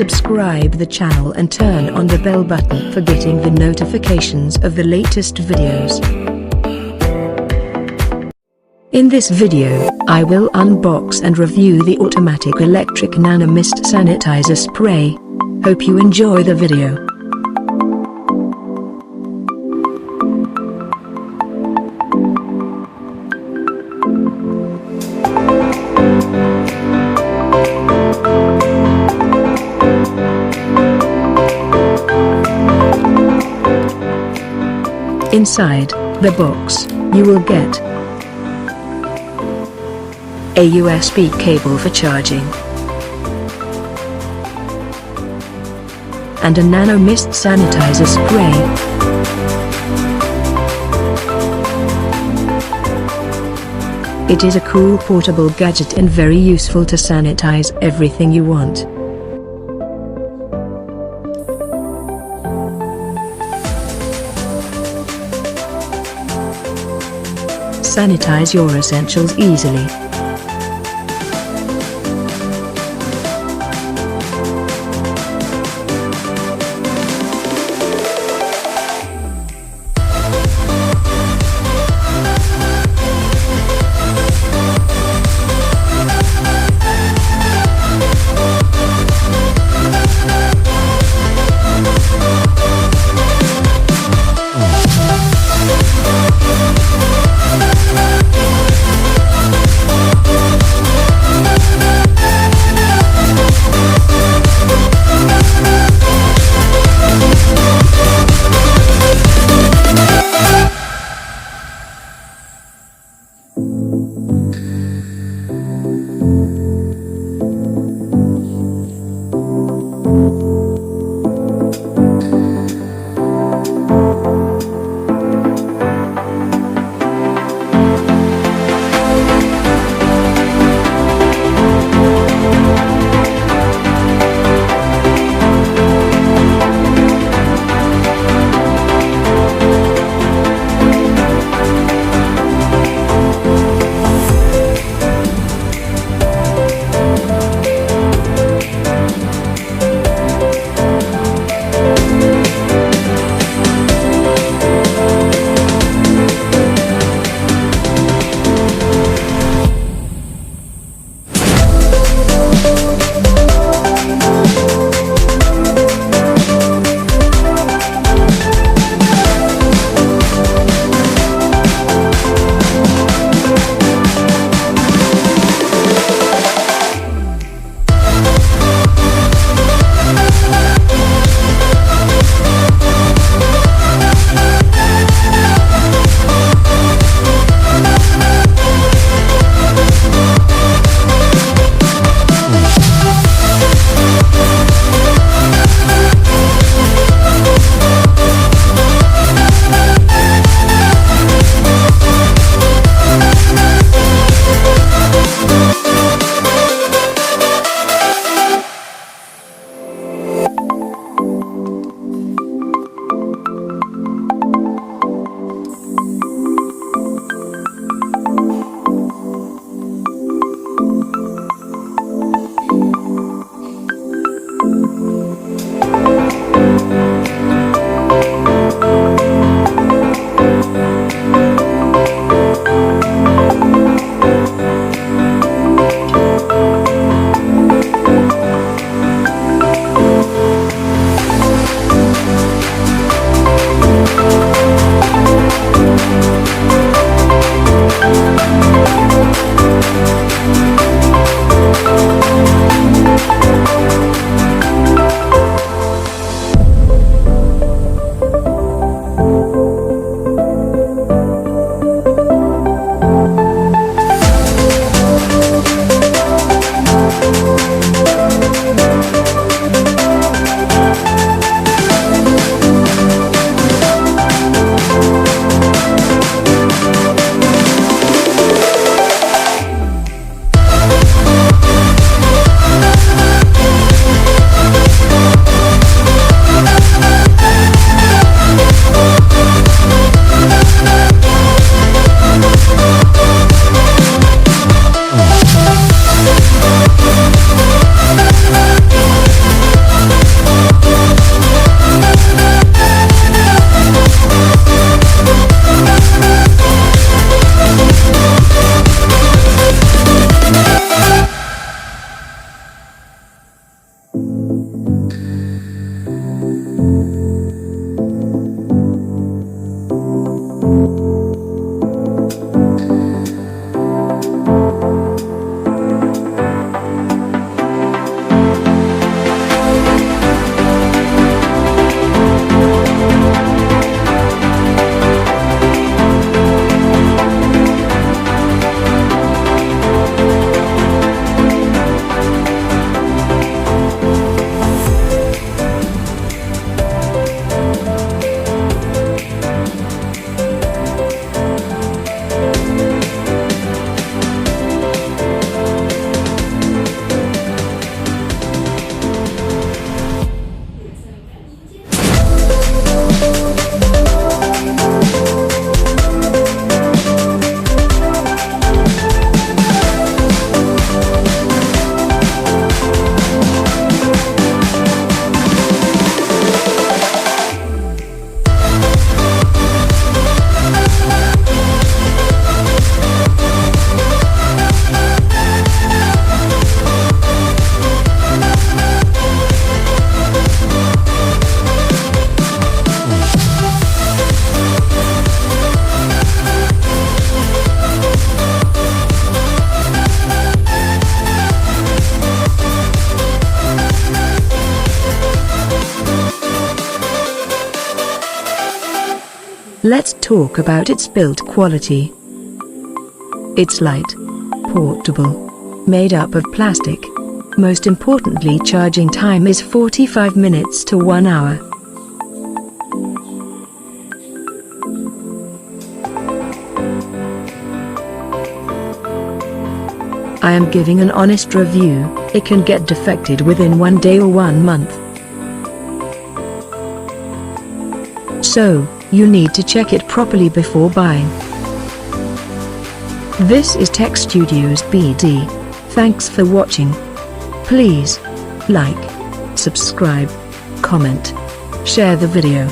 subscribe the channel and turn on the bell button for getting the notifications of the latest videos. In this video, I will unbox and review the automatic electric Nano mist sanitizer spray. Hope you enjoy the video. Inside the box, you will get a USB cable for charging and a Nano mist sanitizer spray. It is a cool portable gadget and very useful to sanitize everything you want. Sanitize your essentials easily. Let's talk about its build quality. It's light, portable, made up of plastic. Most importantly, charging time is 45 minutes to 1 hour. I am giving an honest review. It can get defected within 1 day or 1 month. So, you need to check it properly before buying. This is Tech Studios BD. Thanks for watching. Please like, subscribe, comment, share the video.